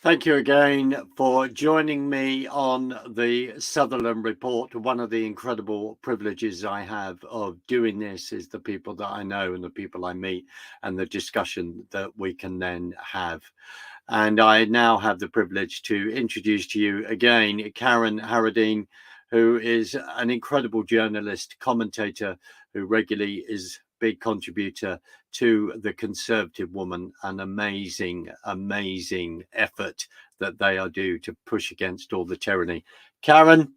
Thank you again for joining me on the Sutherland Report. One of the incredible privileges I have of doing this is the people that I know and the people I meet and the discussion that we can then have. And I now have the privilege to introduce to you again Karen Harradine, who is an incredible journalist, commentator, who regularly is big contributor to the Conservative Woman, an amazing effort that they are due to push against all the tyranny. Karen,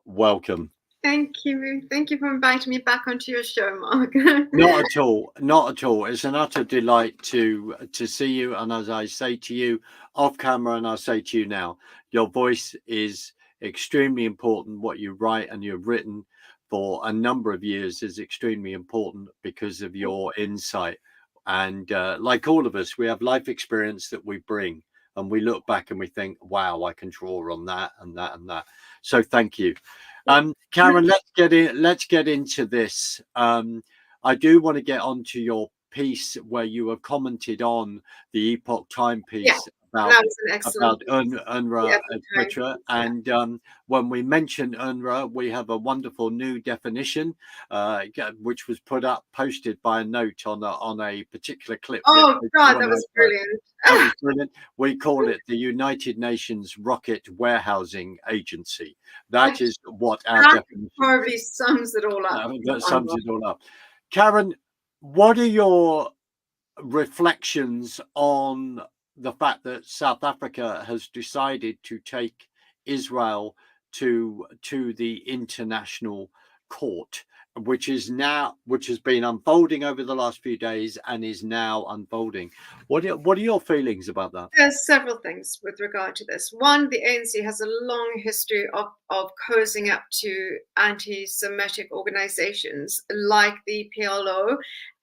welcome. Thank you. Thank you for inviting me back onto your show, Mark. Not at all. Not at all. It's an utter delight to see you. And as I say to you off camera, and I'll say to you now, your voice is extremely important. What you write and you've written for a number of years is extremely important because of your insight. And like all of us, we have life experience that we bring, and we look back and we think, wow, I can draw on that and that and that. So thank you. Karen, let's get into this. I do want to get onto your piece where you have commented on the Epoch timepiece about UNRWA, etc. And when we mention UNRWA, we have a wonderful new definition, which was posted by a note on a particular clip. Oh God, that was brilliant. That was brilliant. We call it the United Nations Rocket Warehousing Agency. That is what our definition probably sums it all up. That sums it all up. Karen, what are your reflections on the fact that South Africa has decided to take Israel to the international court, which has been unfolding over the last few days and is now unfolding? What are your feelings about that? There's several things with regard to this. One, the ANC has a long history of cozying up to anti-Semitic organizations like the PLO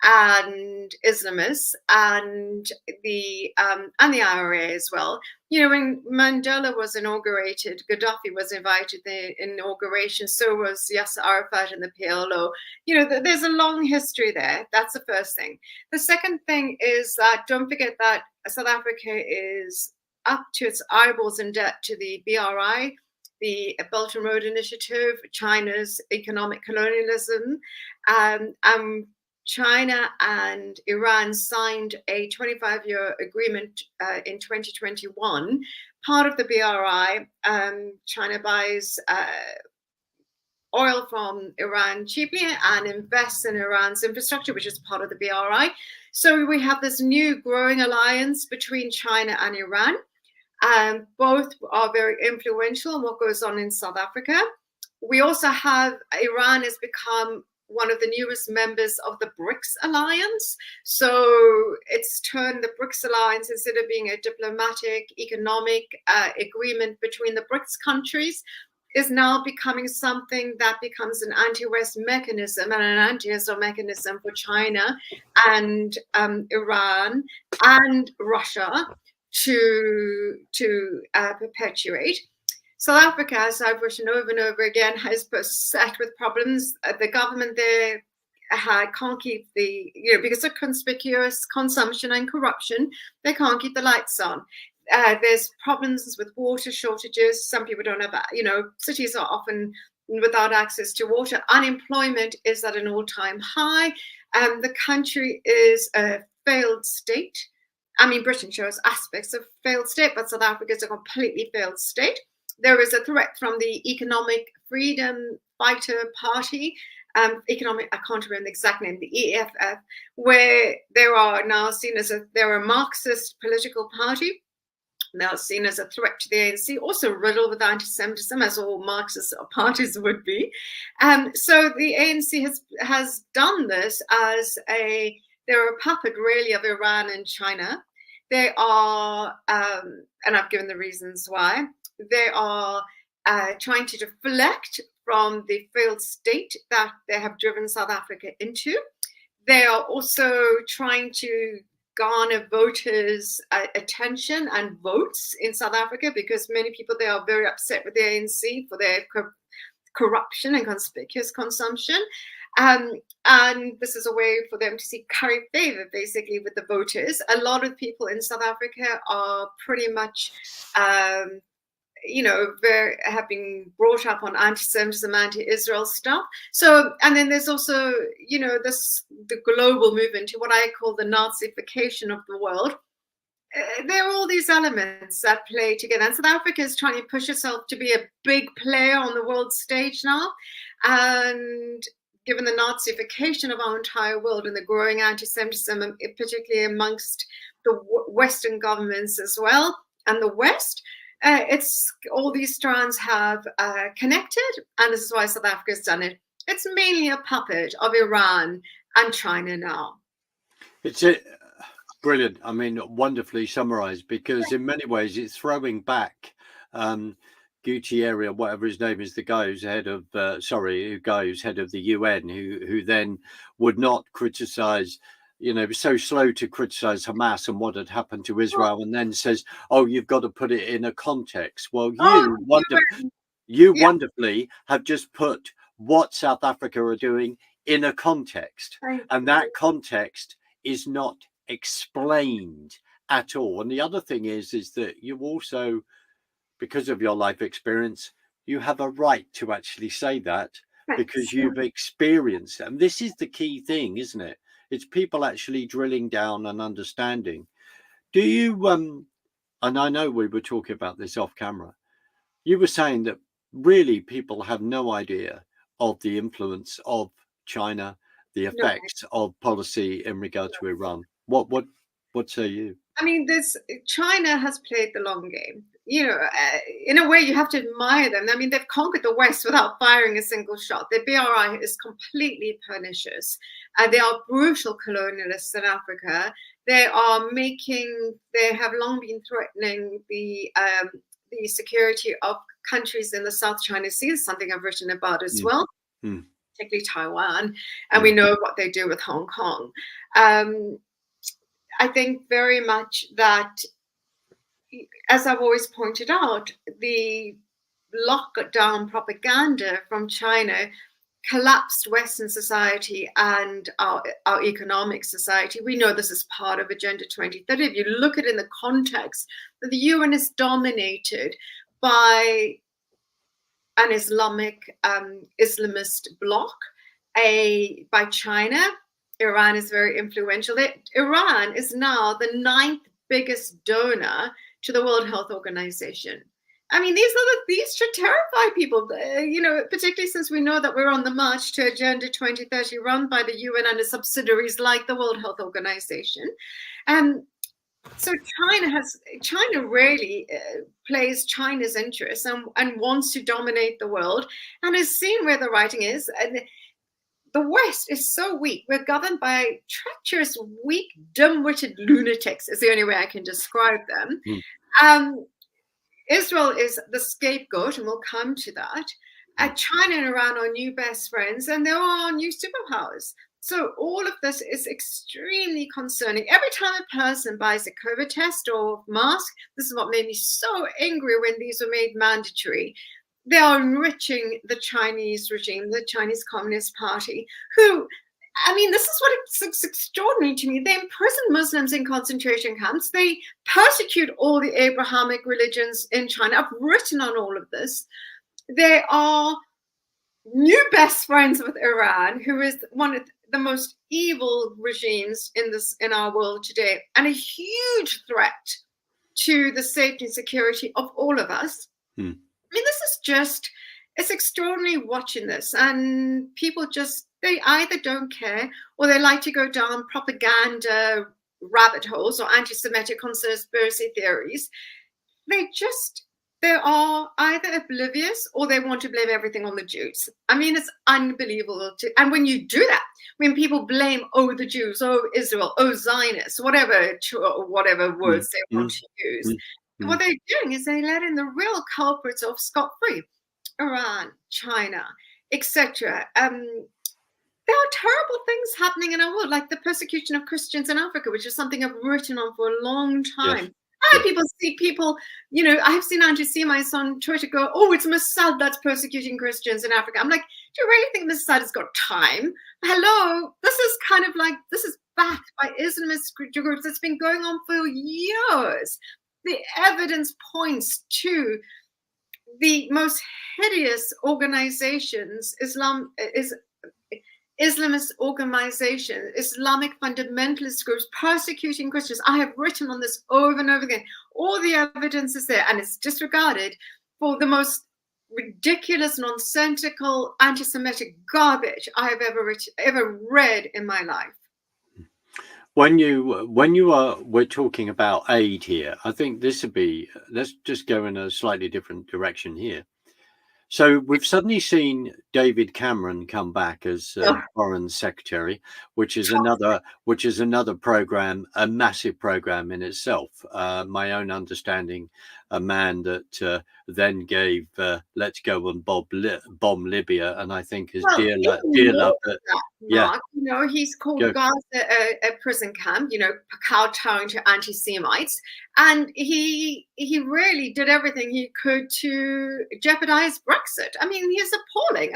and Islamists and the IRA as well. You know, when Mandela was inaugurated, Gaddafi was invited to the inauguration, so was Yasser Arafat and the PLO. You know, there's a long history there. That's the first thing. The second thing is that don't forget that South Africa is up to its eyeballs in debt to the BRI, the Belt and Road Initiative, China's economic colonialism. China and Iran signed a 25-year agreement in 2021. Part of the BRI, China buys oil from Iran cheaply and invests in Iran's infrastructure, which is part of the BRI. So we have this new growing alliance between China and Iran. Both are very influential in what goes on in South Africa. We also have Iran has become one of the newest members of the BRICS alliance. So it's turned the BRICS alliance, instead of being a diplomatic, economic agreement between the BRICS countries, is now becoming something that becomes an anti-West mechanism and an anti-Israel mechanism for China and Iran and Russia to perpetuate. South Africa, as I've written over and over again, has beset with problems. The government there can't keep because of conspicuous consumption and corruption, they can't keep the lights on. There's problems with water shortages. Some people don't have, cities are often without access to water. Unemployment is at an all-time high. The country is a failed state. I mean, Britain shows aspects of failed state, but South Africa is a completely failed state. There is a threat from the Economic Freedom Fighter Party, I can't remember the exact name, the EFF, where they are now seen as they're a Marxist political party. Now seen as a threat to the ANC, also riddled with anti-Semitism, as all Marxist parties would be. So the ANC has done this as they're a puppet really of Iran and China. They are, and I've given the reasons why, they are trying to deflect from the failed state that they have driven South Africa into. They are also trying to garner voters' attention and votes in South Africa, because many people there are very upset with the ANC for their corruption and conspicuous consumption. And this is a way for them to see curry favor, basically, with the voters. A lot of people in South Africa are pretty much, have been brought up on anti-Semitism, anti-Israel stuff. So, and then there's also, the global movement to what I call the Nazification of the world. There are all these elements that play together. And South Africa is trying to push itself to be a big player on the world stage now. And given the Nazification of our entire world and the growing anti-Semitism, particularly amongst the Western governments as well, and the West, it's all these strands have connected, and this is why South Africa has done it. It's mainly a puppet of Iran and China now. It's brilliant. I mean, wonderfully summarized, because in many ways it's throwing back Gutierrez, whatever his name is, the guy who's head of head of the UN, who then would not criticize, so slow to criticize Hamas and what had happened to Israel, and then says, "Oh, you've got to put it in a context." Well, you wonderfully have just put what South Africa are doing in a context, and that context is not explained at all. And the other thing is that you also, because of your life experience, you have a right to actually say that, because you've experienced it. And this is the key thing, isn't it? It's people actually drilling down and understanding. Do you, and I know we were talking about this off camera, you were saying that really people have no idea of the influence of China, the effects of policy in regard to Iran. What say you? I mean, China has played the long game. In a way, you have to admire them. I mean, they've conquered the West without firing a single shot. The BRI is completely pernicious. They are brutal colonialists in Africa. They have long been threatening the security of countries in the South China Sea, something I've written about as well, particularly Taiwan. And we know what they do with Hong Kong. I think very much that, as I've always pointed out, the lockdown propaganda from China collapsed Western society and our economic society. We know this is part of Agenda 2030. If you look at it in the context that the UN is dominated by an Islamist bloc, by China. Iran is very influential. Iran is now the 9th biggest donor to the World Health Organization. I mean, these should terrify people, particularly since we know that we're on the march to Agenda 2030 run by the UN and its subsidiaries like the World Health Organization. So China really plays China's interests and wants to dominate the world, and has seen where the writing is. And the West is so weak. We're governed by treacherous, weak, dim-witted lunatics, is the only way I can describe them. Israel is the scapegoat, and we'll come to that. China and Iran are new best friends, and there are new superpowers. So all of this is extremely concerning. Every time a person buys a COVID test or mask, this is what made me so angry when these were made mandatory. They are enriching the Chinese regime, the Chinese Communist Party, who, I mean, this is it's extraordinary to me. They imprison Muslims in concentration camps. They persecute all the Abrahamic religions in China. I've written on all of this. They are new best friends with Iran, who is one of the most evil regimes in our world today, and a huge threat to the safety and security of all of us. I mean, it's extraordinary watching this, and people they either don't care, or they like to go down propaganda rabbit holes or anti-Semitic conspiracy theories. They are either oblivious, or they want to blame everything on the Jews. I mean, it's unbelievable. And when you do that, when people blame, the Jews, Israel, Zionists, whatever words they want to use, what they're doing is they let in the real culprits off scot-free. Iran, China, etc. There are terrible things happening in our world, like the persecution of Christians in Africa, which is something I've written on for a long time. People see people, you know, I've seen anti-Semites on Twitter go, oh, it's Mossad that's persecuting Christians in Africa. I'm like, do you really think Mossad has got time? Hello, this is kind of like, this is backed by Islamist groups. It's been going on for years. The evidence points to the most hideous organizations, Islamist organizations, Islamic fundamentalist groups persecuting Christians. I have written on this over and over again. All the evidence is there, and it's disregarded for the most ridiculous, nonsensical, anti-Semitic garbage I have ever read in my life. We're talking about aid here, I think this would be, let's just go in a slightly different direction here. So we've suddenly seen David Cameron come back as Foreign Secretary, which is another program, a massive program in itself. My own understanding, a man that then gave "Let's go and bomb Libya," and I think his dear love. Yeah, you know, he's called Gaza a prison camp. You know, kowtowing to anti-Semites, and he really did everything he could to jeopardize Brexit. I mean, he's appalling.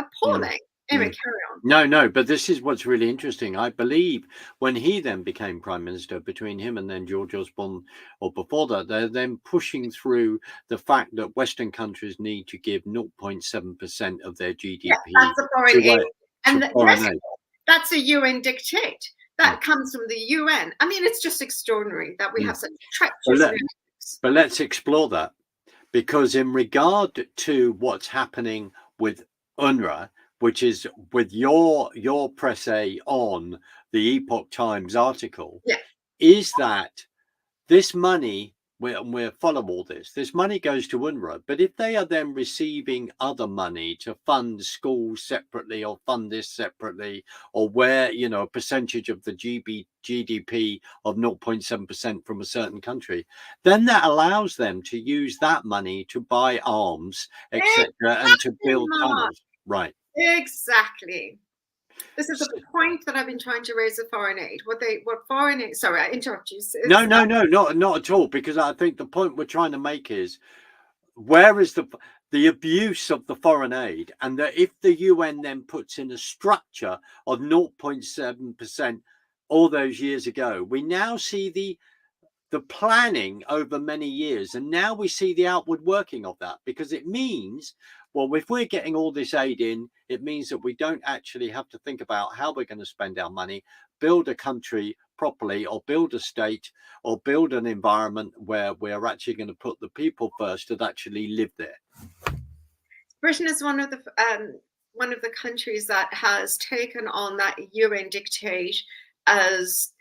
Anyway, carry on. No, but this is what's really interesting. I believe when he then became prime minister, between him and then George Osborne, or before that, they're then pushing through the fact that Western countries need to give 0.7% of their GDP. Yeah, that's a foreign aid. And that's a UN dictate. That comes from the UN. I mean, it's just extraordinary that we have such treacherous. But let's explore that, because in regard to what's happening with UNRWA, which is with your press on the Epoch Times article, is that this money, we'll follow all this money goes to UNRWA, but if they are then receiving other money to fund schools separately, or fund this separately, or where, you know, a percentage of the GDP of 0.7% from a certain country, then that allows them to use that money to buy arms, etc., and to build tunnels. Right. Exactly. This is the point that I've been trying to raise with foreign aid. What foreign aid? Sorry, I interrupt you. No, not at all. Because I think the point we're trying to make is, where is the abuse of the foreign aid, and that if the UN then puts in a structure of 0.7% all those years ago, we now see the planning over many years, and now we see the outward working of that, because it means, well, if we're getting all this aid in, it means that we don't actually have to think about how we're going to spend our money, build a country properly, or build a state, or build an environment where we're actually going to put the people first that actually live there. Britain is one of the countries that has taken on that UN dictate as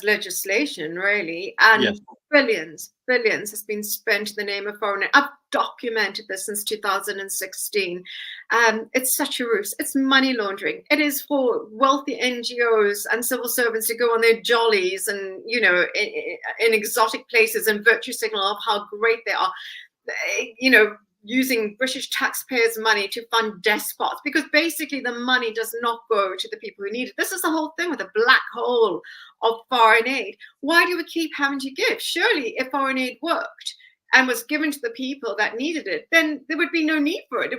legislation, really, and billions has been spent in the name of foreign aid. I've documented this since 2016. It's such a ruse. It's money laundering. It is for wealthy NGOs and civil servants to go on their jollies and, you know, in exotic places and virtue signal of how great they are, you know, using British taxpayers' money to fund despots, because basically the money does not go to the people who need it. This is the whole thing with the black hole of foreign aid. Why do we keep having to give? Surely if foreign aid worked and was given to the people that needed it, then there would be no need for it.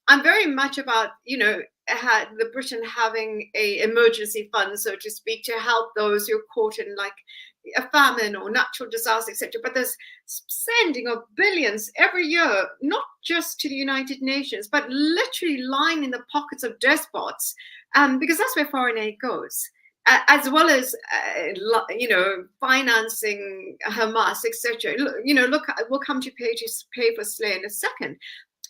I'm very much about, you know, the Britain having a emergency fund, so to speak, to help those who are caught in like a famine or natural disaster, etc. But there's sending of billions every year, not just to the United Nations, but literally lying in the pockets of despots, because that's where foreign aid goes, as well as you know, financing Hamas, etc. You know, look, we'll come to pay for slay in a second.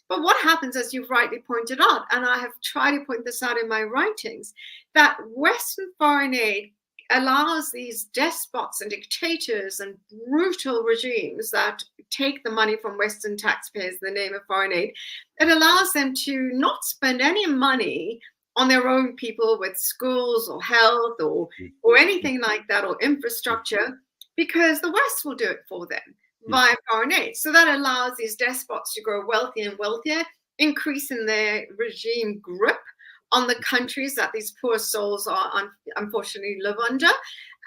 But what happens, as you've rightly pointed out, and I have tried to point this out in my writings, that Western foreign aid allows these despots and dictators and brutal regimes that take the money from Western taxpayers in the name of foreign aid, it allows them to not spend any money on their own people with schools or health or anything like that, or infrastructure, because the West will do it for them via foreign aid. So that allows these despots to grow wealthier and wealthier, increasing their regime grip on the countries that these poor souls unfortunately live under,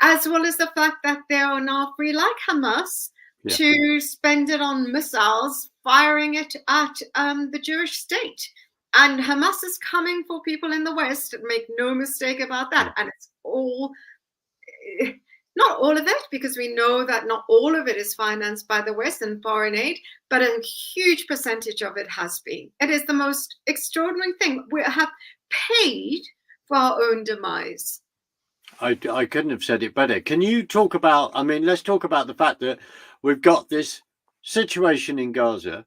as well as the fact that they are now free, like Hamas, to spend it on missiles, firing it at the Jewish state. And Hamas is coming for people in the West, make no mistake about that. And it's all, not all of it, because we know that not all of it is financed by the West and foreign aid, but a huge percentage of it has been. It is the most extraordinary thing. We have paid for our own demise. I couldn't have said it better. Can you talk about, I mean, let's talk about the fact that we've got this situation in Gaza.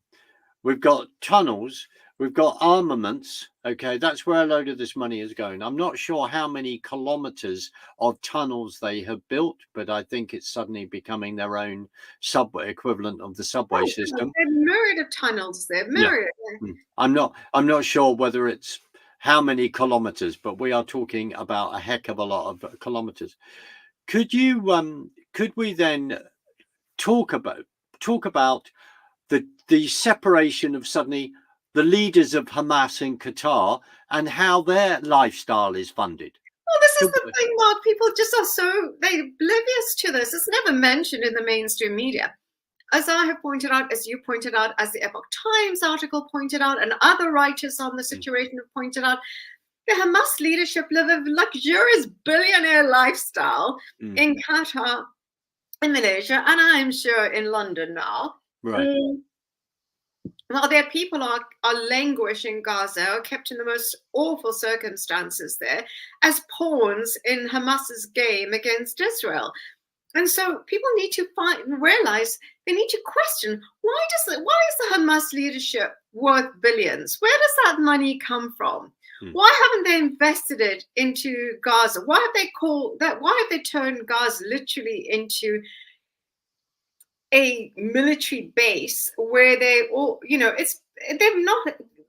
We've got tunnels. We've got armaments. Okay, that's where a load of this money is going. I'm not sure how many kilometers of tunnels they have built, but I think it's suddenly becoming their own subway equivalent of the subway system. There are myriad of tunnels there. Myriad. Yeah. I'm not sure whether it's how many kilometers, but we are talking about a heck of a lot of kilometers. Could we then talk about the separation of suddenly the leaders of Hamas in Qatar and how their lifestyle is funded? Well, this is the thing, Mark. People just are they're oblivious to this. It's never mentioned in the mainstream media. As I have pointed out, as you pointed out, as the Epoch Times article pointed out, and other writers on the situation have pointed out, the Hamas leadership live a luxurious billionaire lifestyle in Qatar, in Malaysia, and I'm sure in London now. Right. While their people are languishing in Gaza, are kept in the most awful circumstances there, as pawns in Hamas's game against Israel. And so people need to realize they need to question, why is the Hamas leadership worth billions? Where does that money come from? Why haven't they invested it into Gaza? Why have they turned Gaza literally into a military base where they all, the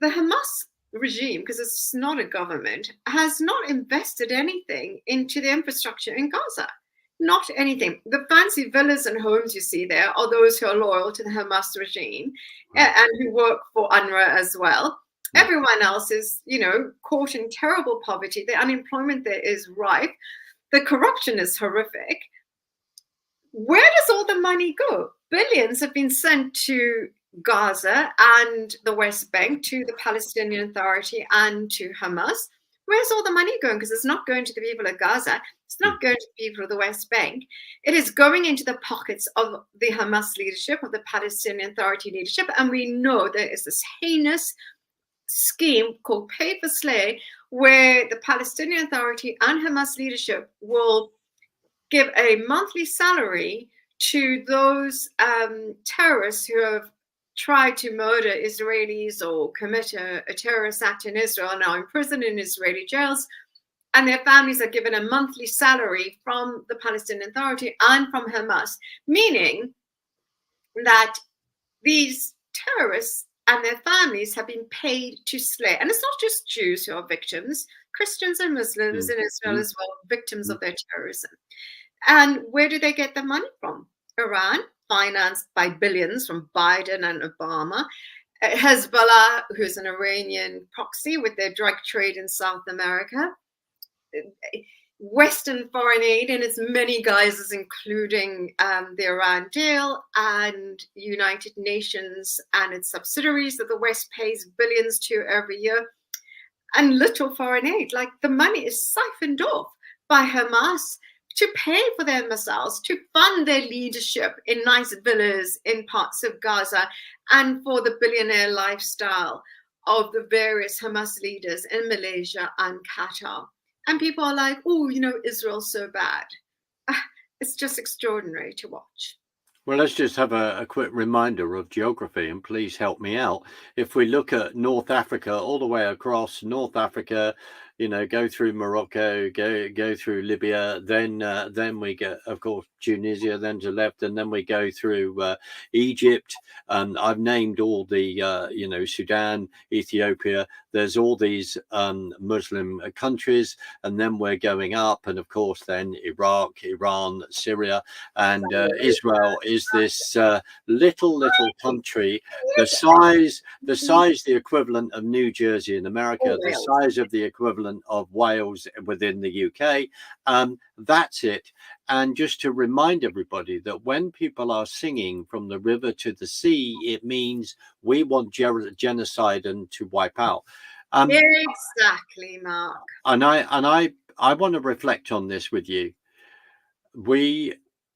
Hamas regime, because it's not a government, has not invested anything into the infrastructure in Gaza. Not anything. The fancy villas and homes you see there are those who are loyal to the Hamas regime and who work for UNRWA as well. Everyone else is, caught in terrible poverty. The unemployment there is rife. The corruption is horrific. Where does all the money go? Billions have been sent to Gaza and the West Bank, to the Palestinian Authority and to Hamas. Where's all the money going? Because it's not going to the people of Gaza. It's not going to the people of the West Bank. It is going into the pockets of the Hamas leadership, of the Palestinian Authority leadership. And we know there is this heinous scheme called pay for slay, where the Palestinian Authority and Hamas leadership will give a monthly salary to those terrorists who have tried to murder Israelis or commit a terrorist act in Israel, now in prison in Israeli jails, and their families are given a monthly salary from the Palestinian Authority and from Hamas, meaning that these terrorists and their families have been paid to slay. And it's not just Jews who are victims, Christians and Muslims in Israel as well, victims of their terrorism. And where do they get the money from? Iran, financed by billions from Biden and Obama. Hezbollah, who's an Iranian proxy with their drug trade in South America. Western foreign aid in its many guises, including the Iran deal and United Nations and its subsidiaries that the West pays billions to every year. And little foreign aid, like the money is siphoned off by Hamas to pay for their missiles, to fund their leadership in nice villas in parts of Gaza, and for the billionaire lifestyle of the various Hamas leaders in Malaysia and Qatar. And people are like, oh, Israel's so bad. It's just extraordinary to watch. Well, let's just have a quick reminder of geography, and please help me out. If we look at North Africa, all the way across North Africa, go through Morocco, go through Libya, then we get, of course, Tunisia, then to left, and then we go through Egypt. I've named all the, Sudan, Ethiopia. There's all these Muslim countries, and then we're going up, and of course, then Iraq, Iran, Syria, and Israel is this little country, the size, the equivalent of New Jersey in America, the size of the equivalent equivalent of Wales within the UK. That's it. And just to remind everybody that when people are singing from the river to the sea, it means we want genocide and to wipe out. Exactly, Mark. And I want to reflect on this with you.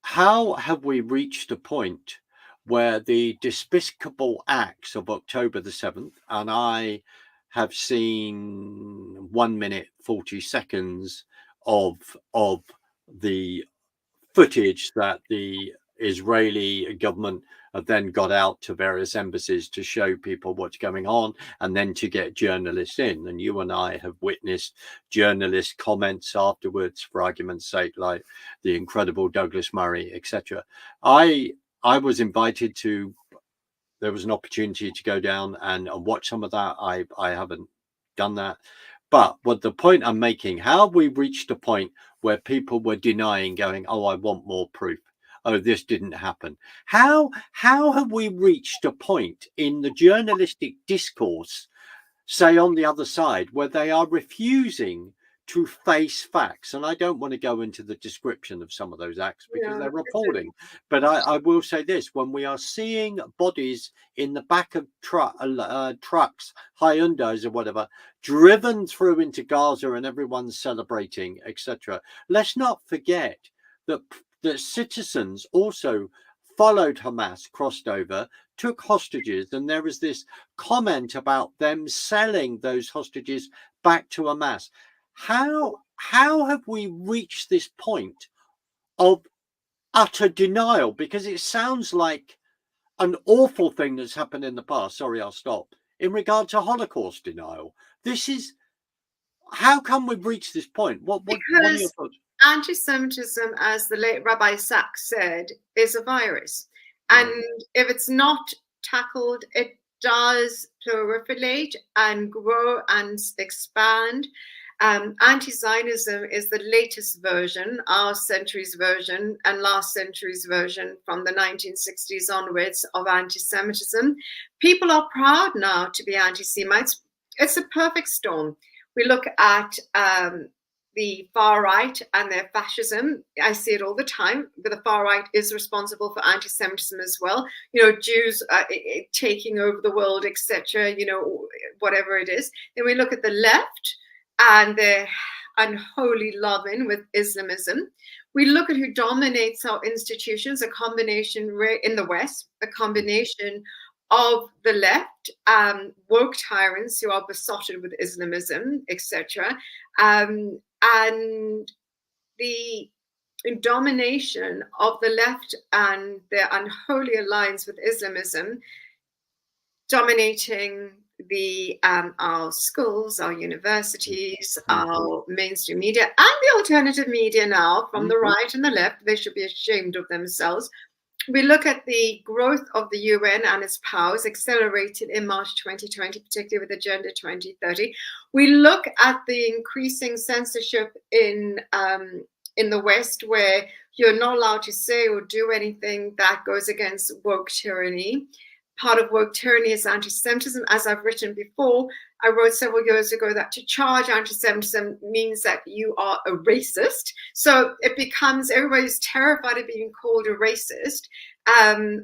How have we reached a point where the despicable acts of October the 7th, and I have seen 1 minute 40 seconds of the footage that the Israeli government have then got out to various embassies to show people what's going on, and then to get journalists in. And you and I have witnessed journalist comments afterwards, for argument's sake, like the incredible Douglas Murray, etc. I was invited to. There was an opportunity to go down and watch some of that. I haven't done that. But what the point I'm making, how have we reached a point where people were denying, going, oh, I want more proof. Oh, this didn't happen. How have we reached a point in the journalistic discourse, say on the other side, where they are refusing to face facts? And I don't want to go into the description of some of those acts because they're appalling. But I will say this: when we are seeing bodies in the back of trucks, Hyundais or whatever, driven through into Gaza and everyone's celebrating, etc., let's not forget that citizens also followed Hamas, crossed over, took hostages, and there was this comment about them selling those hostages back to Hamas. How have we reached this point of utter denial? Because it sounds like an awful thing that's happened in the past. Sorry, I'll stop. In regard to Holocaust denial, this is, how come we've reached this point? What are your thoughts? Anti-Semitism, as the late Rabbi Sachs said, is a virus. And if it's not tackled, it does proliferate and grow and expand. Anti-Zionism is the latest version, our century's version and last century's version from the 1960s onwards of anti-Semitism. People are proud now to be anti-Semites. It's a perfect storm. We look at the far right and their fascism. I see it all the time, but the far right is responsible for anti-Semitism as well. Jews taking over the world, etc., whatever it is. Then we look at the left and their unholy loving with Islamism. We look at who dominates our institutions, a combination in the West, a combination of the left, woke tyrants who are besotted with Islamism, etc., and the domination of the left and their unholy alliance with Islamism, dominating our schools, our universities, our mainstream media, and the alternative media now from the right and the left. They should be ashamed of themselves. We look at the growth of the UN and its powers accelerated in March 2020, particularly with Agenda 2030. We look at the increasing censorship in the West, where you're not allowed to say or do anything that goes against woke tyranny. Part of woke tyranny is anti-Semitism. As I've written before, I wrote several years ago that to charge anti-Semitism means that you are a racist. So it becomes, everybody's terrified of being called a racist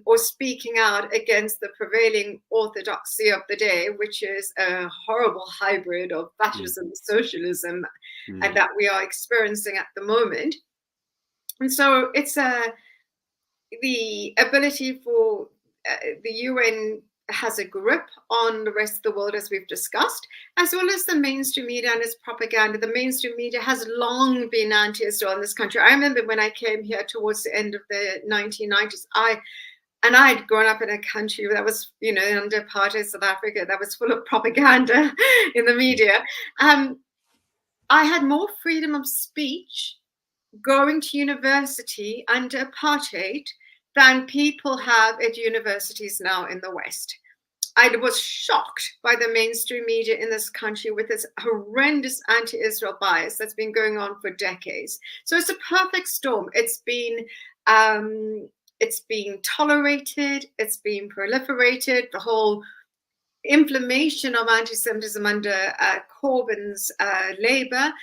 or speaking out against the prevailing orthodoxy of the day, which is a horrible hybrid of fascism and socialism, and that we are experiencing at the moment. And so it's the ability for the UN has a grip on the rest of the world, as we've discussed, as well as the mainstream media and its propaganda. The mainstream media has long been anti-Israel in this country. I remember when I came here towards the end of the 1990s, I had grown up in a country that was, under apartheid South Africa, that was full of propaganda in the media. I had more freedom of speech going to university under apartheid than people have at universities now in the West. I was shocked by the mainstream media in this country with this horrendous anti-Israel bias that's been going on for decades. So it's a perfect storm. It's been tolerated, it's been proliferated, the whole inflammation of anti-Semitism under Corbyn's Labour.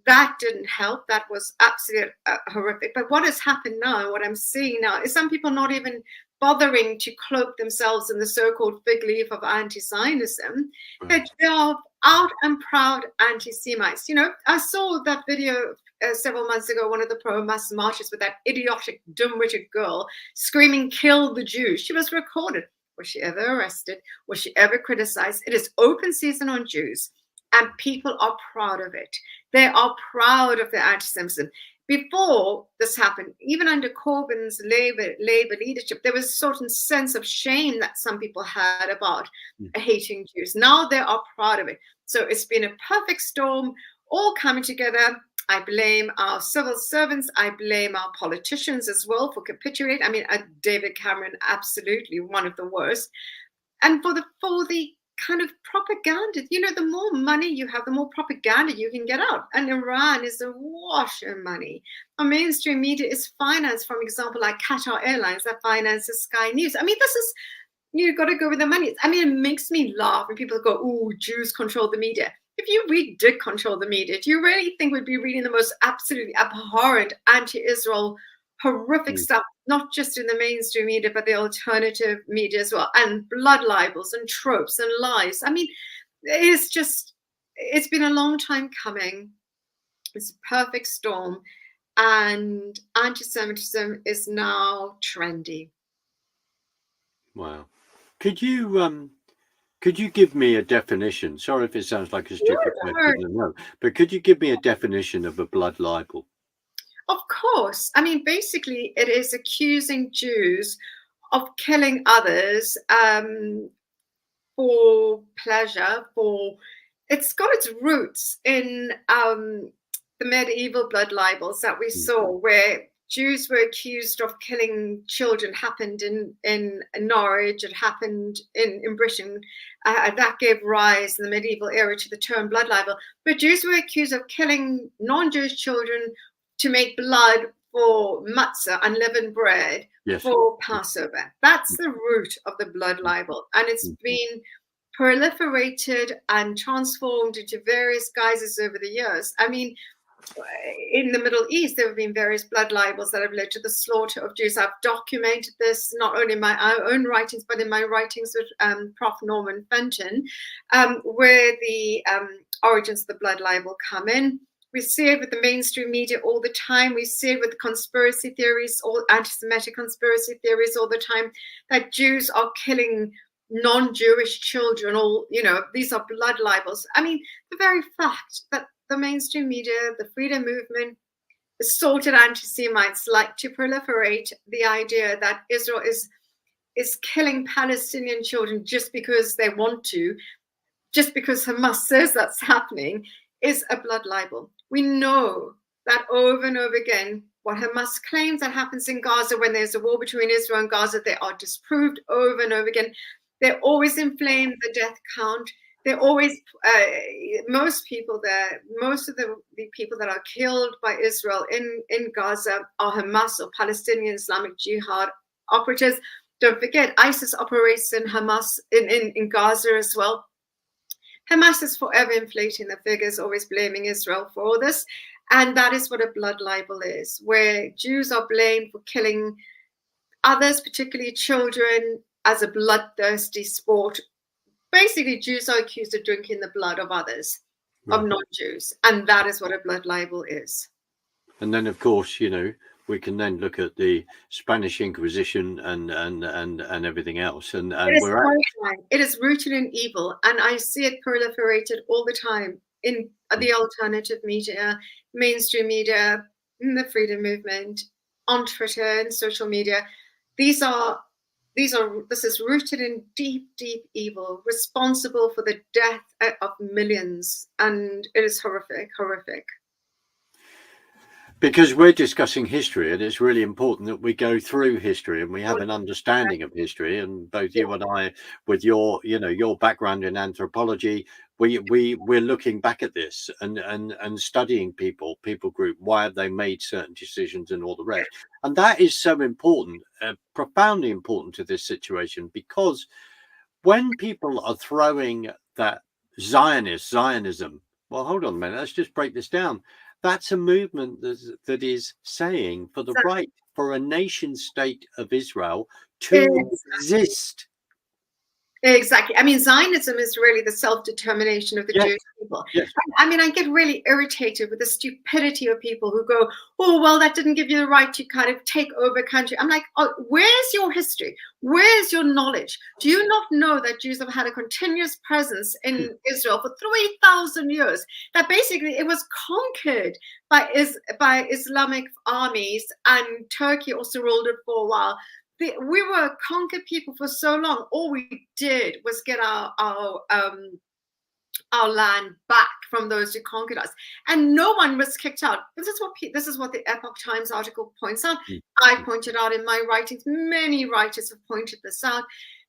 That didn't help. That was absolutely horrific. But what has happened now, what I'm seeing now, is some people not even bothering to cloak themselves in the so-called fig leaf of anti-Zionism. Right. They are out and proud anti-Semites. You know, I saw that video several months ago, one of the pro-Hamas marches with that idiotic, dim-witted girl screaming, "Kill the Jews." She was recorded. Was she ever arrested? Was she ever criticized? It is open season on Jews, and people are proud of it. They are proud of their anti-Semitism. Before this happened, even under Corbyn's Labour leadership, there was a certain sense of shame that some people had about hating Jews. Now they are proud of it. So it's been a perfect storm, all coming together. I blame our civil servants. I blame our politicians as well for capitulating. I mean, David Cameron, absolutely one of the worst. And for the kind of propaganda, you know, the more money you have, the more propaganda you can get out. And Iran is awash in money. Our mainstream media is financed, from example, like Qatar Airlines that finances Sky News. I mean, this is, you've got to go with the money. I mean, it makes me laugh when people go, "Oh, Jews control the media." If you really did control the media, do you really think we'd be reading the most absolutely abhorrent anti-Israel horrific stuff, not just in the mainstream media, but the alternative media as well, and blood libels and tropes and lies? I mean, it's been a long time coming. It's a perfect storm, and anti-Semitism is now trendy. Wow. Could you give me a definition? Sorry if it sounds like a stupid question, no, but could you give me a definition of a blood libel? Of course. I mean, basically, it is accusing Jews of killing others for pleasure. It's got its roots in the medieval blood libels that we saw, where Jews were accused of killing children. Happened in Norwich. It happened in Britain. That gave rise in the medieval era to the term blood libel. But Jews were accused of killing non-Jewish children to make blood for matzah, unleavened bread, for Passover. That's the root of the blood libel. And it's been proliferated and transformed into various guises over the years. I mean, in the Middle East, there have been various blood libels that have led to the slaughter of Jews. I've documented this not only in my own writings, but in my writings with Prof. Norman Fenton, where the origins of the blood libel come in. We see it with the mainstream media all the time. We see it with conspiracy theories, all anti-Semitic conspiracy theories all the time, that Jews are killing non-Jewish children. All, you know, these are blood libels. I mean, the very fact that the mainstream media, the freedom movement, assaulted anti-Semites like to proliferate the idea that Israel is killing Palestinian children just because they want to, just because Hamas says that's happening, is a blood libel. We know that over and over again, what Hamas claims that happens in Gaza when there's a war between Israel and Gaza, they are disproved over and over again. They always inflame the death count. They always, most people there, most of the people that are killed by Israel in Gaza are Hamas or Palestinian Islamic Jihad operatives. Don't forget, ISIS operates in Hamas in Gaza as well. Hamas is forever inflating the figures, always blaming Israel for all this. And that is what a blood libel is, where Jews are blamed for killing others, particularly children, as a bloodthirsty sport. Basically, Jews are accused of drinking the blood of others, of non-Jews. And that is what a blood libel is. And then, of course, you know, we can then look at the Spanish Inquisition and everything else. And it is rooted in evil. And I see it proliferated all the time in the alternative media, mainstream media, in the freedom movement, on Twitter and social media. This is rooted in deep, deep evil, responsible for the death of millions. And it is horrific, horrific. Because we're discussing history, and it's really important that we go through history and we have an understanding of history. And both you and I, with your, you know, your background in anthropology, we're looking back at this and studying people group. Why have they made certain decisions and all the rest? And that is so important, profoundly important to this situation, because when people are throwing that Zionism, well, hold on a minute, let's just break this down. That's a movement that is saying for the So right for a nation state of Israel to it's exist. exactly. I mean, Zionism is really the self-determination of the Yes, Jewish people. yes. I mean, I get really irritated with the stupidity of people who go, "Oh, well, that didn't give you the right to kind of take over a country." I'm like, oh, where's your history? Where's your knowledge? Do you not know that Jews have had a continuous presence in Israel for 3,000 years? That basically it was conquered by Islamic armies, and Turkey also ruled it for a while. We were a conquered people for so long. All we did was get our land back from those who conquered us, and no one was kicked out. This is what the Epoch Times article points out. I pointed out in my writings. Many writers have pointed this out.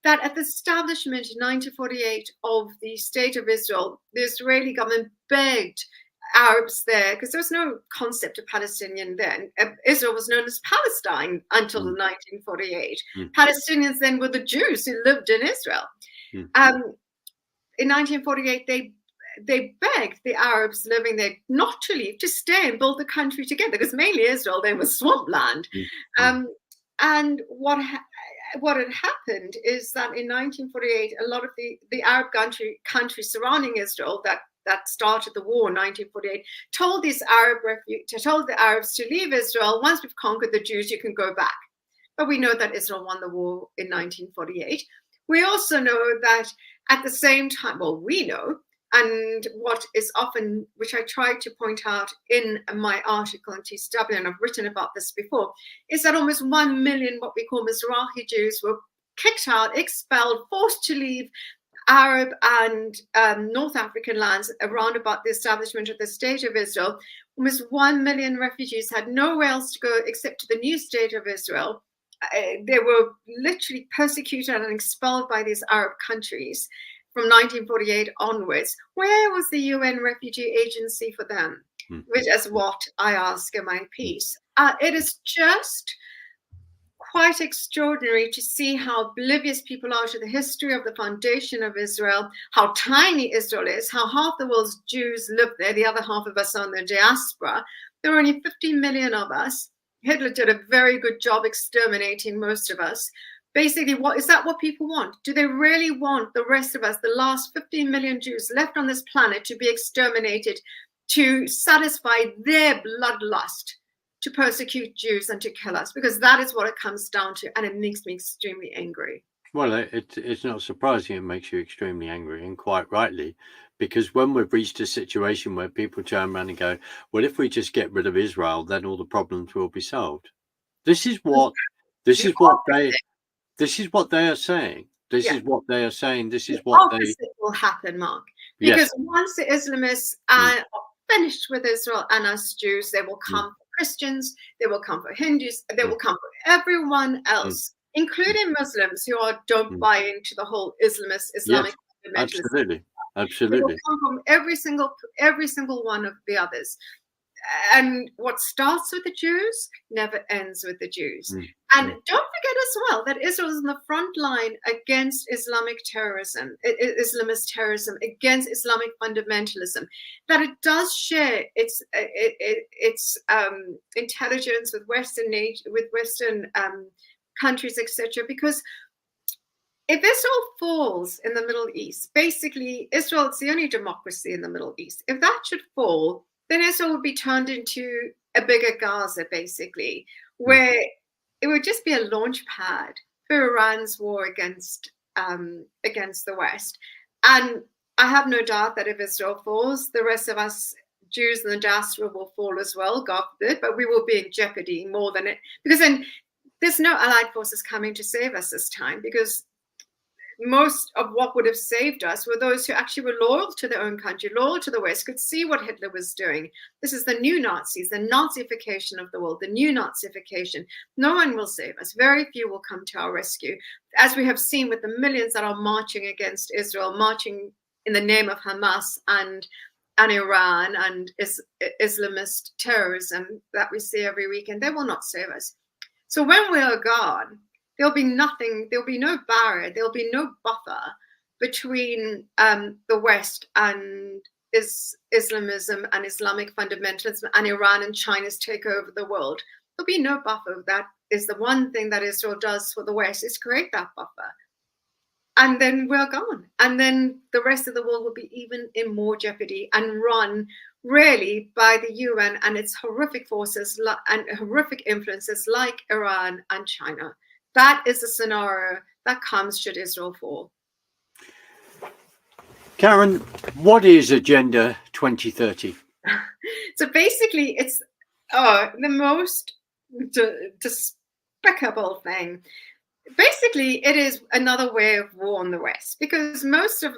That at the establishment in 1948 of the State of Israel, the Israeli government begged Arabs there, because there was no concept of Palestinian then. Israel was known as Palestine until 1948. Palestinians then were the Jews who lived in Israel. In 1948, they begged the Arabs living there not to leave, to stay and build the country together, because mainly Israel then was swampland. And what had happened is that in 1948, a lot of the Arab countries surrounding Israel that started the war in 1948 told the Arabs to leave Israel. Once we've conquered the Jews, you can go back. But we know that Israel won the war in 1948. We also know that at the same time, well, we know, and what is often, which I tried to point out in my article in TCW, and I've written about this before, is that almost 1 million what we call Mizrahi Jews were kicked out, expelled, forced to leave Arab and North African lands around about the establishment of the State of Israel. Almost 1 million refugees had nowhere else to go except to the new State of Israel. They were literally persecuted and expelled by these Arab countries from 1948 onwards. Where was the UN Refugee Agency for them? Which is what I ask in my piece. It is just quite extraordinary to see how oblivious people are to the history of the foundation of Israel, how tiny Israel is, how half the world's Jews live there, the other half of us are in the diaspora. There are only 50 million of us. Hitler did a very good job exterminating most of us. Basically, what people want? Do they really want the rest of us, the last 15 million Jews left on this planet, to be exterminated, to satisfy their bloodlust, to persecute Jews and to kill us? Because that is what it comes down to, and it makes me extremely angry. Well, it's not surprising it makes you extremely angry, and quite rightly, because when we've reached a situation where people turn around and go, well, if we just get rid of Israel, then all the problems will be solved. This is what they are saying. This is what they are saying. This is what opposite will happen, Mark. Because once the Islamists are finished with Israel and us Jews, they will come for Christians, they will come for Hindus, they will come for everyone else, including Muslims who don't buy into the whole Islamic fundamentalism. Absolutely. They will come from every single one of the others. And what starts with the Jews never ends with the Jews. And don't forget as well that Israel is in the front line against Islamic terrorism, Islamist terrorism, against Islamic fundamentalism. That it does share its intelligence with Western countries, etc. Because if Israel falls in the Middle East, basically Israel is the only democracy in the Middle East. If that should fall, then Israel would be turned into a bigger Gaza, basically, where it would just be a launch pad for Iran's war against the West. And I have no doubt that if Israel falls, the rest of us Jews in the diaspora will fall as well, God forbid, but we will be in jeopardy more than it. Because then there's no allied forces coming to save us this time, because most of what would have saved us were those who actually were loyal to their own country, loyal to the West, could see what Hitler was doing. This is the new Nazis, the Nazification of the world, the new Nazification. No one will save us. Very few will come to our rescue, as we have seen with the millions that are marching against Israel, marching in the name of Hamas and Iran and Islamist terrorism that we see every weekend. They will not save us. So when we are gone, There'll be nothing, there'll be no barrier, there'll be no buffer between the West and Islamism and Islamic fundamentalism and Iran and China's takeover of the world. There'll be no buffer. That is the one thing that Israel does for the West, is create that buffer. And then we're gone. And then the rest of the world will be even in more jeopardy and run really by the UN and its horrific forces and horrific influences like Iran and China. That is the scenario that comes should Israel fall. Karen, what is Agenda 2030? So basically, it's the most despicable thing. Basically, it is another way of war on the West, because most of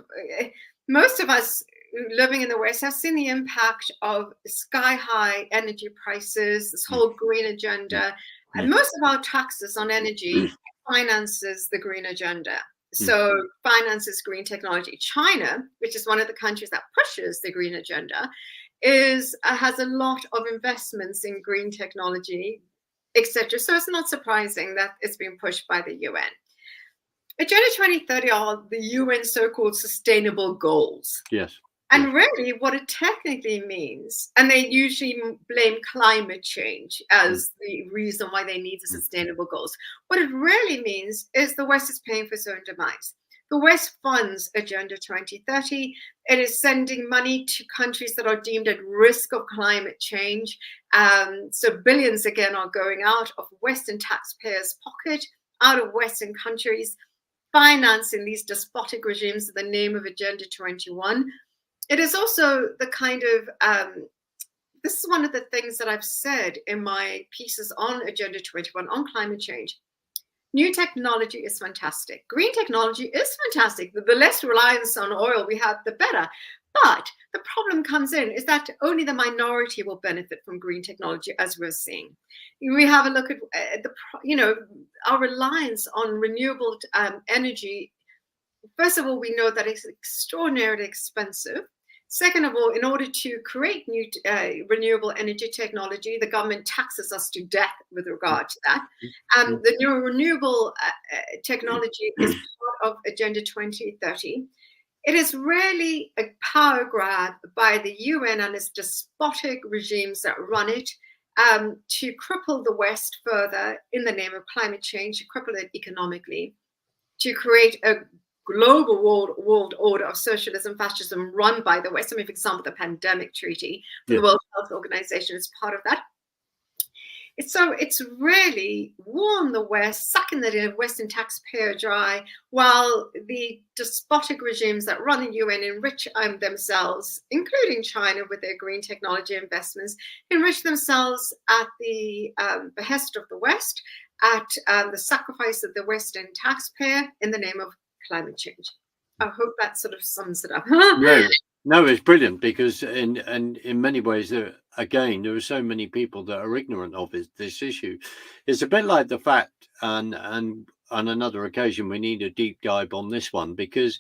us living in the West have seen the impact of sky-high energy prices, this whole green agenda, and most of our taxes on energy finances the green agenda. So finances green technology. China, which is one of the countries that pushes the green agenda, has a lot of investments in green technology, etc. So it's not surprising that it's being pushed by the UN. Agenda 2030 are the UN so-called sustainable goals. Yes. And really what it technically means, and they usually blame climate change as the reason why they need the sustainable goals. What it really means is the West is paying for its own demise. The West funds Agenda 2030. It is sending money to countries that are deemed at risk of climate change. So billions, again, are going out of Western taxpayers' pocket, out of Western countries, financing these despotic regimes in the name of Agenda 21. It is also the kind of, this is one of the things that I've said in my pieces on Agenda 21, on climate change. New technology is fantastic. Green technology is fantastic. The less reliance on oil we have, the better. But the problem comes in is that only the minority will benefit from green technology, as we're seeing. We have a look at our reliance on renewable energy. First of all, we know that it's extraordinarily expensive. Second of all, in order to create new renewable energy technology, the government taxes us to death with regard to that. The new renewable technology is part of Agenda 2030. It is really a power grab by the UN and its despotic regimes that run it to cripple the West further in the name of climate change, to cripple it economically, to create a global world order of socialism, fascism run by the West. I mean, for example, the pandemic treaty from the World Health Organization is part of that. It's really war on the West, sucking the Western taxpayer dry, while the despotic regimes that run the UN enrich themselves, including China with their green technology investments, enrich themselves at the behest of the West, at the sacrifice of the Western taxpayer in the name of climate change. I hope that sort of sums it up. No, it's brilliant, because in many ways, again, there are so many people that are ignorant of this issue. It's a bit like the fact, and on another occasion, we need a deep dive on this one, because,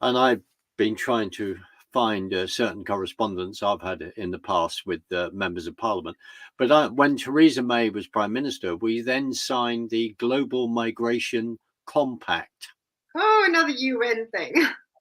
and I've been trying to find certain correspondence I've had in the past with members of parliament. But when Theresa May was Prime Minister, we then signed the Global Migration Compact. Oh, another UN thing.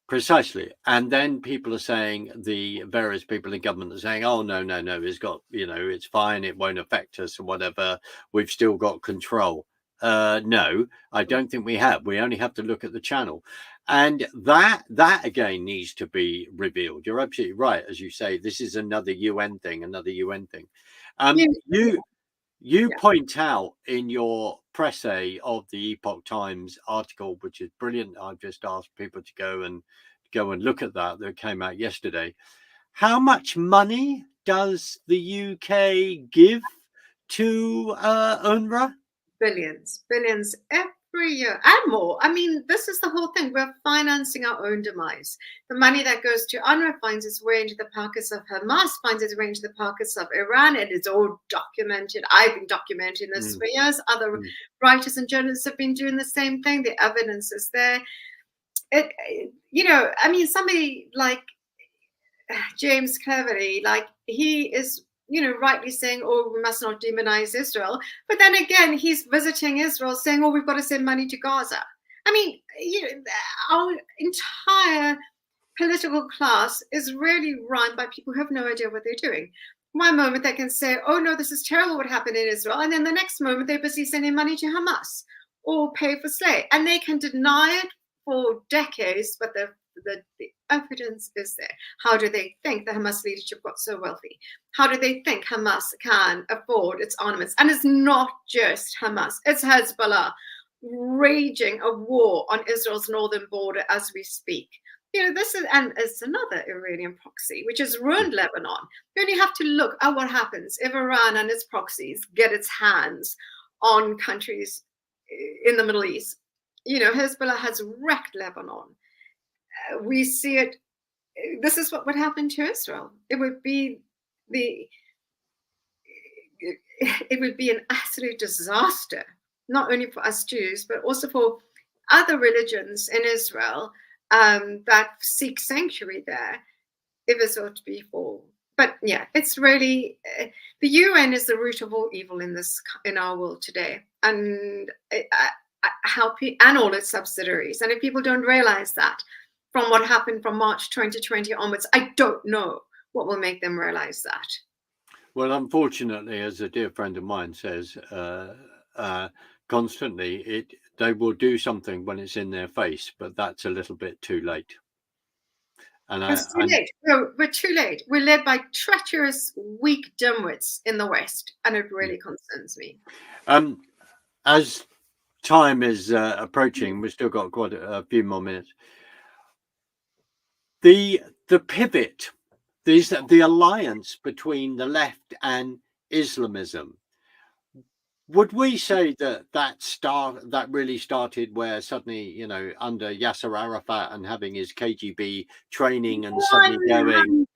Precisely. And then people are saying, the various people in government are saying, oh, no, it's got, it's fine, it won't affect us or whatever, we've still got control. No, I don't think we have. We only have to look at the channel. And that again needs to be revealed. You're absolutely right. As you say, this is another UN thing. You point out in your press of the Epoch Times article, which is brilliant. I've just asked people to go and look at that came out yesterday. How much money does the UK give to UNRWA? Billions every year and more. I mean, this is the whole thing. We're financing our own demise. The money that goes to UNRWA finds its way into the pockets of Hamas, finds its way into the pockets of Iran. It is all documented. I've been documenting this for years. Other writers and journalists have been doing the same thing. The evidence is there. I mean, somebody like James Cleverly, like, he is rightly saying, oh, we must not demonize Israel. But then again, he's visiting Israel saying, oh, we've got to send money to Gaza. I mean, our entire political class is really run by people who have no idea what they're doing. One moment they can say, oh, no, this is terrible what happened in Israel. And then the next moment they're busy sending money to Hamas or pay for slaves. And they can deny it for decades, but the evidence is there. How do they think the Hamas leadership got so wealthy? How do they think Hamas can afford its armaments? And it's not just Hamas, it's Hezbollah raging a war on Israel's northern border as we speak. This is, and it's another Iranian proxy, which has ruined Lebanon. You only have to look at what happens if Iran and its proxies get its hands on countries in the Middle East. Hezbollah has wrecked Lebanon. We see it. This is what would happen to Israel. It would be an absolute disaster, not only for us Jews, but also for other religions in Israel that seek sanctuary there, if it's ought to be for. But yeah, it's really the UN is the root of all evil in our world today, and and all its subsidiaries. And if people don't realize that, from what happened from March 2020 onwards, I don't know what will make them realize that. Well, unfortunately, as a dear friend of mine says constantly, they will do something when it's in their face, but that's a little bit too late. And it's too late. We're too late. We're led by treacherous, weak dimwits in the West, and it really concerns me. As time is approaching, we've still got quite a few more minutes. The pivot, the alliance between the left and Islamism. Would we say that really started where suddenly, under Yasser Arafat and having his KGB training and suddenly going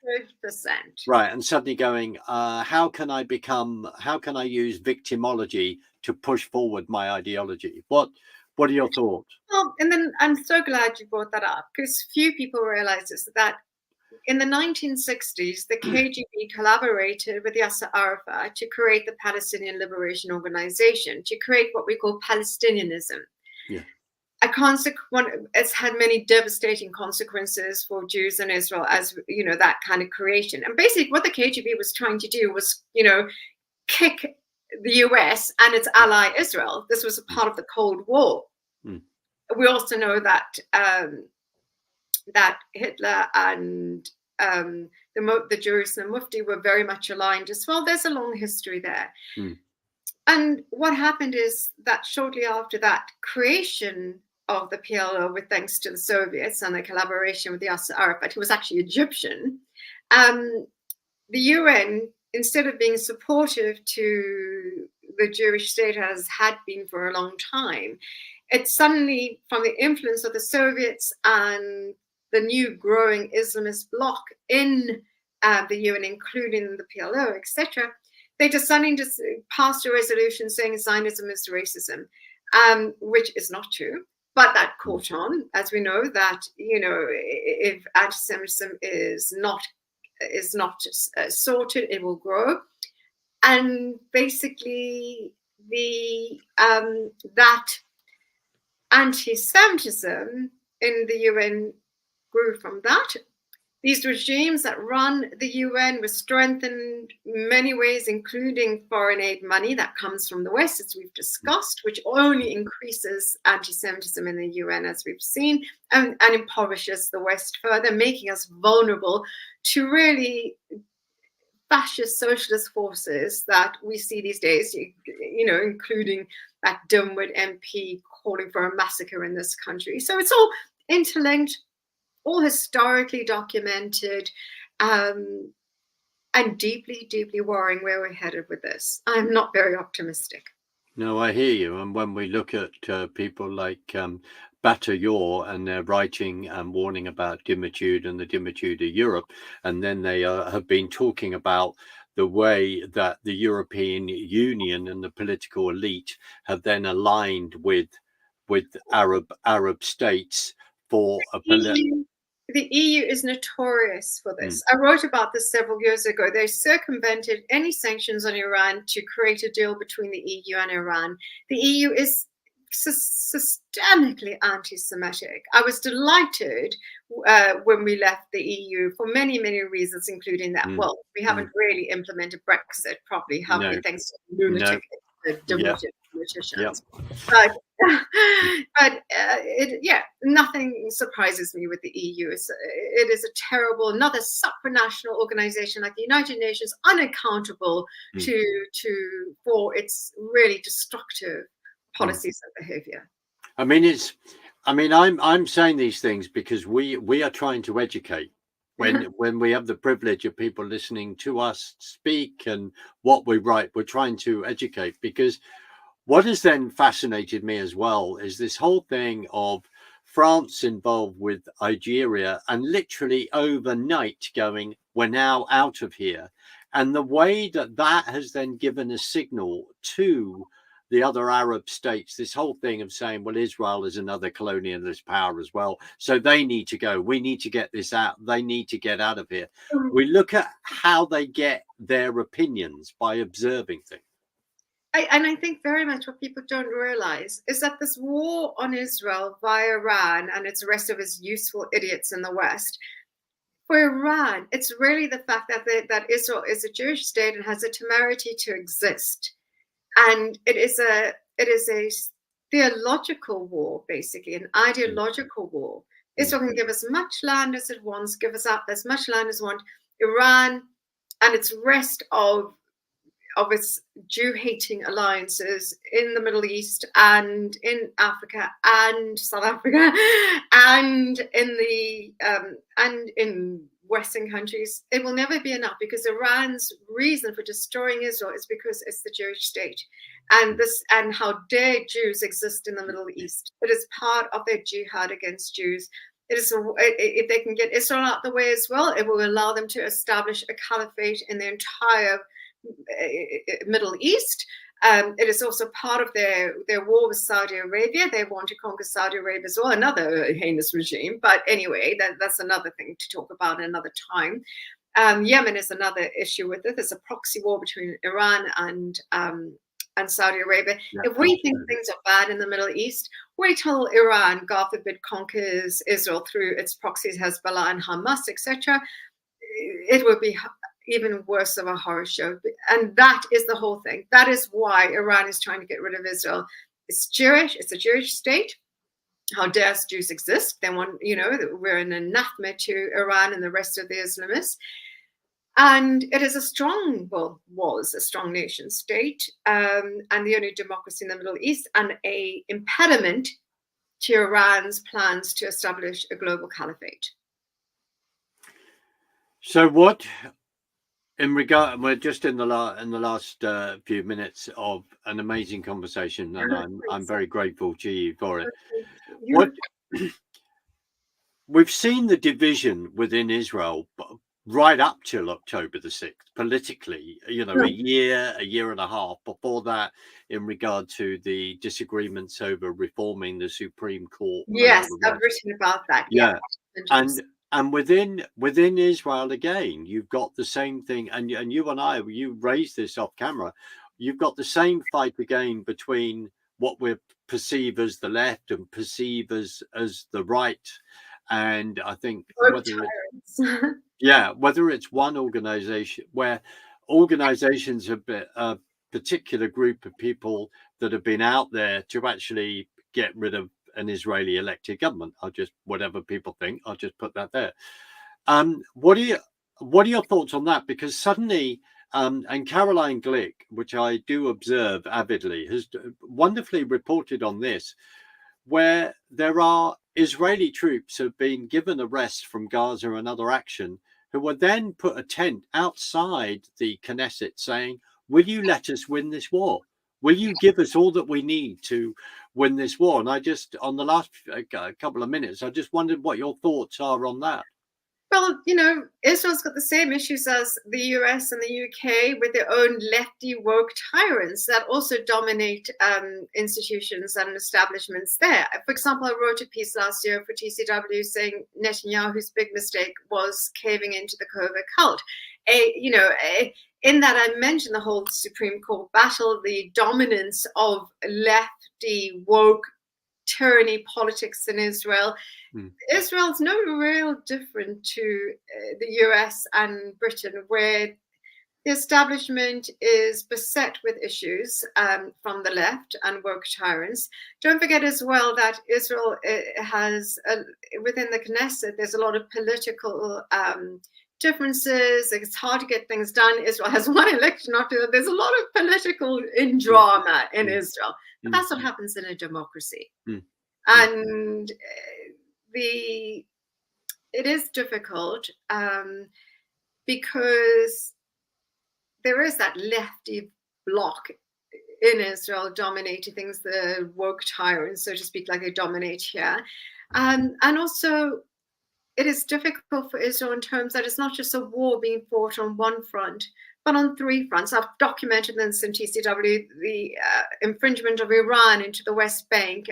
100%. Right, and suddenly going, how can I use victimology to push forward my ideology? What are your thoughts? Well, and then I'm so glad you brought that up, because few people realize this, that in the 1960s, the KGB collaborated with Yasser Arafat to create the Palestinian Liberation Organization, to create what we call Palestinianism. Yeah. It's had many devastating consequences for Jews in Israel, as that kind of creation. And basically, what the KGB was trying to do was, kick the US and its ally Israel. This was a part of the Cold War. We also know that that Hitler and the Jerusalem Mufti were very much aligned as well. There's a long history there. And what happened is that shortly after that creation of the PLO, with thanks to the Soviets and the collaboration with Yasser Arafat, who was actually Egyptian, the UN, instead of being supportive to the Jewish state as had been for a long time, it suddenly, from the influence of the Soviets and the new growing Islamist bloc in the UN, including the PLO, etc., they just suddenly passed a resolution saying Zionism is racism, which is not true. But that caught on, as we know, that if anti-Semitism is not sorted, it will grow. And basically, that anti-Semitism in the UN grew from that. These regimes that run the UN were strengthened in many ways, including foreign aid money that comes from the West, as we've discussed, which only increases anti-Semitism in the UN, as we've seen, and impoverishes the West further, making us vulnerable to really fascist socialist forces that we see these days, including that dimwit MP calling for a massacre in this country. So it's all interlinked, all historically documented, and deeply, deeply worrying where we're headed with this. I'm not very optimistic. No, I hear you. And when we look at people like Bataillon and their writing and warning about dimitude and the dimitude of Europe, and then they have been talking about the way that the European Union and the political elite have then aligned with Arab states for a the EU is notorious for this. I wrote about this several years ago. They circumvented any sanctions on Iran to create a deal between the EU and Iran. The EU is systemically anti-Semitic. I was delighted when we left the EU for many, many reasons, including that, well, we haven't really implemented Brexit properly, have we? Thanks to lunatic, deluded politicians. But nothing surprises me with the EU. It is a terrible, another supranational organization like the United Nations, unaccountable for its really destructive policies and behavior. I mean, I'm saying these things because we are trying to educate. When we have the privilege of people listening to us speak and what we write, we're trying to educate, because what has then fascinated me as well is this whole thing of France involved with Algeria and literally overnight going, we're now out of here. And the way that has then given a signal to the other Arab states, this whole thing of saying, well, Israel is another colonialist power as well, so they need to go. We need to get this out. They need to get out of here. We look at how they get their opinions by observing things. And I think very much what people don't realize is that this war on Israel by Iran and its rest of its useful idiots in the West, for Iran, it's really the fact that Israel is a Jewish state and has a temerity to exist. And it is a theological war, basically, an ideological war. Israel can give as much land as it wants, give us up as much land as it wants. Iran and its rest of its Jew-hating alliances in the Middle East and in Africa and South Africa and in Western countries, it will never be enough, because Iran's reason for destroying Israel is because it's the Jewish state, and how dare Jews exist in the Middle East. It is part of their jihad against Jews. It is if they can get Israel out the way as well, it will allow them to establish a caliphate in the entire Middle East. It is also part of their war with Saudi Arabia. They want to conquer Saudi Arabia as well, another heinous regime. But anyway, that's another thing to talk about another time. Yemen is another issue with it. There's a proxy war between Iran and Saudi Arabia. If we think things are bad in the Middle East, wait till Iran, God forbid, conquers Israel through its proxies, Hezbollah and Hamas, etc. It would be even worse of a horror show. And that is the whole thing. That is why Iran is trying to get rid of Israel. It's Jewish. It's a Jewish state. How dare Jews exist? They want, we're an anathema to Iran and the rest of the Islamists. And it is was a strong nation state, and the only democracy in the Middle East, and a impediment to Iran's plans to establish a global caliphate. So what, we're just in the last few minutes of an amazing conversation, and I'm very grateful to you for it. What we've seen the division within Israel right up till October the 6th, politically, a year and a half before that, in regard to the disagreements over reforming the Supreme Court. Yes, I've written about that. Yeah. And within Israel, again, you've got the same thing. And you raised this off camera. You've got the same fight again between what we perceive as the left and perceive as the right. And I think whether it's one organization, where organizations have been a particular group of people that have been out there to actually get rid of an Israeli elected government. Whatever people think, I'll just put that there. What are your thoughts on that? Because suddenly, and Caroline Glick, which I do observe avidly, has wonderfully reported on this, where there are Israeli troops who have been given a rest from Gaza and other action, who will then put a tent outside the Knesset saying, will you let us win this war? Will you give us all that we need to win this war? And on the last couple of minutes, I just wondered what your thoughts are on that. Well, Israel's got the same issues as the US and the UK with their own lefty woke tyrants that also dominate institutions and establishments there. For example, I wrote a piece last year for TCW saying Netanyahu's big mistake was caving into the covert cult. In that I mentioned the whole Supreme Court battle, the dominance of lefty woke tyranny politics in Israel. Israel's no real different to the US and Britain, where the establishment is beset with issues from the left and woke tyrants. Don't forget as well that Israel has, within the Knesset, there's a lot of political differences. It's hard to get things done. Israel has one election after the other. There's a lot of political drama in Israel. But that's what happens in a democracy. And it is difficult because there is that lefty bloc in Israel dominating things, the woke tyrants, so to speak, like they dominate here. And also, it is difficult for Israel in terms that it's not just a war being fought on one front, but on three fronts. I've documented this in TCW, the infringement of Iran into the West Bank,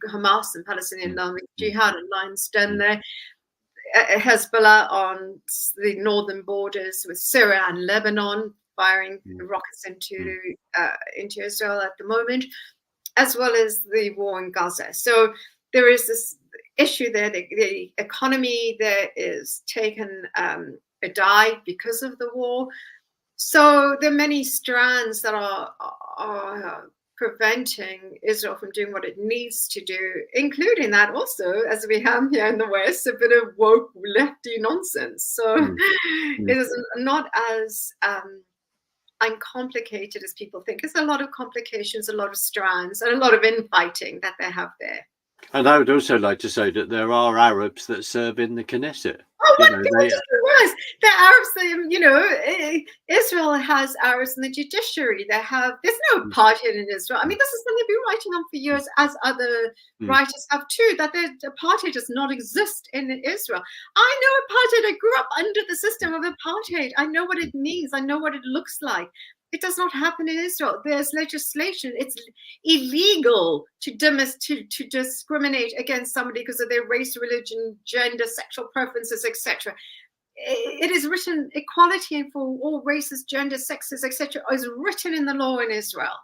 Hamas and Palestinian Islamic Jihad alliance done there, Hezbollah on the northern borders with Syria and Lebanon, firing rockets into Israel at the moment, as well as the war in Gaza. So there is this issue there. The economy there is taken a dive because of the war. So there are many strands that are preventing Israel from doing what it needs to do, including that also, as we have here in the West, a bit of woke lefty nonsense. So it is not as uncomplicated as people think. There's a lot of complications, a lot of strands, and a lot of infighting that they have there. And I would also like to say that there are Arabs that serve in the Knesset. Oh, what people just realize the Arabs, Israel has Arabs in the judiciary. There's no apartheid in Israel. I mean, this is something they've been writing on for years, as other writers have too, that the apartheid does not exist in Israel. I know apartheid. I grew up under the system of apartheid. I know what it means. I know what it looks like. It does not happen in Israel. There's legislation. It's illegal to discriminate against somebody because of their race, religion, gender, sexual preferences, etc. It is written, equality for all races, genders, sexes, etc. is written in the law in Israel.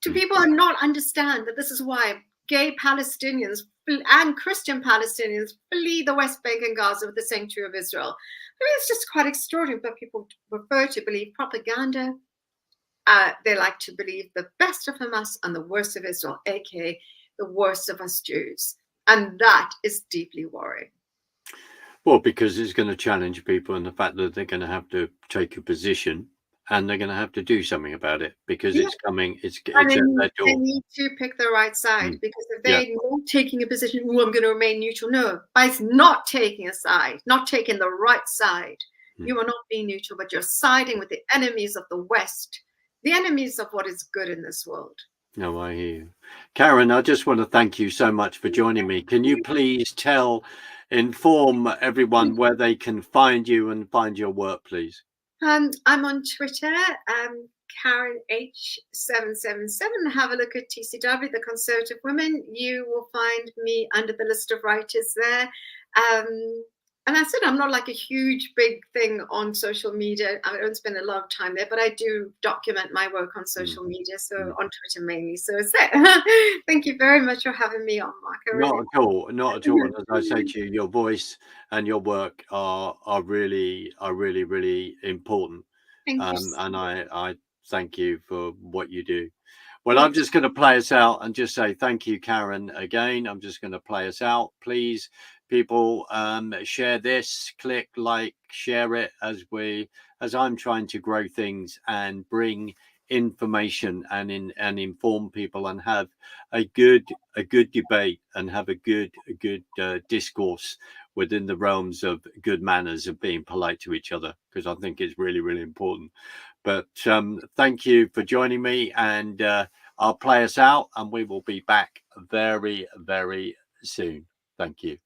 Do people not understand that this is why gay Palestinians and Christian Palestinians flee the West Bank and Gaza with the sanctuary of Israel? I mean, it's just quite extraordinary, but people prefer to believe propaganda. They like to believe the best of Hamas and the worst of Israel, aka the worst of us Jews. And that is deeply worrying. Well, because it's going to challenge people, and the fact that they're going to have to take a position and they're going to have to do something about it, because it's coming, it's at their door. They need to pick the right side, because if they're not taking a position, I'm going to remain neutral. No, by not taking a side, not taking the right side, you are not being neutral, but you're siding with the enemies of the West, the enemies of what is good in this world. No, I hear you. Karen, I just want to thank you so much for joining me. Can you please inform everyone where they can find you and find your work, please? I'm on Twitter, Karen H777. Have a look at TCW, The Conservative Women. You will find me under the list of writers there. And I said, I'm not like a huge, big thing on social media. I don't spend a lot of time there, but I do document my work on social media, so on Twitter mainly. So it's there. Thank you very much for having me on, Mark. Not at all. Not at all. And as I say to you, your voice and your work are really important. Thank you. And I thank you for what you do. Well, I'm just going to play us out and just say thank you, Karen, again. I'm just going to play us out. Please, people, share this, click like, share it, as I'm trying to grow things and bring information and inform people and have a good debate and have a good discourse within the realms of good manners of being polite to each other, because I think it's really important. But thank you for joining me, and I'll play us out and we will be back very soon. Thank you.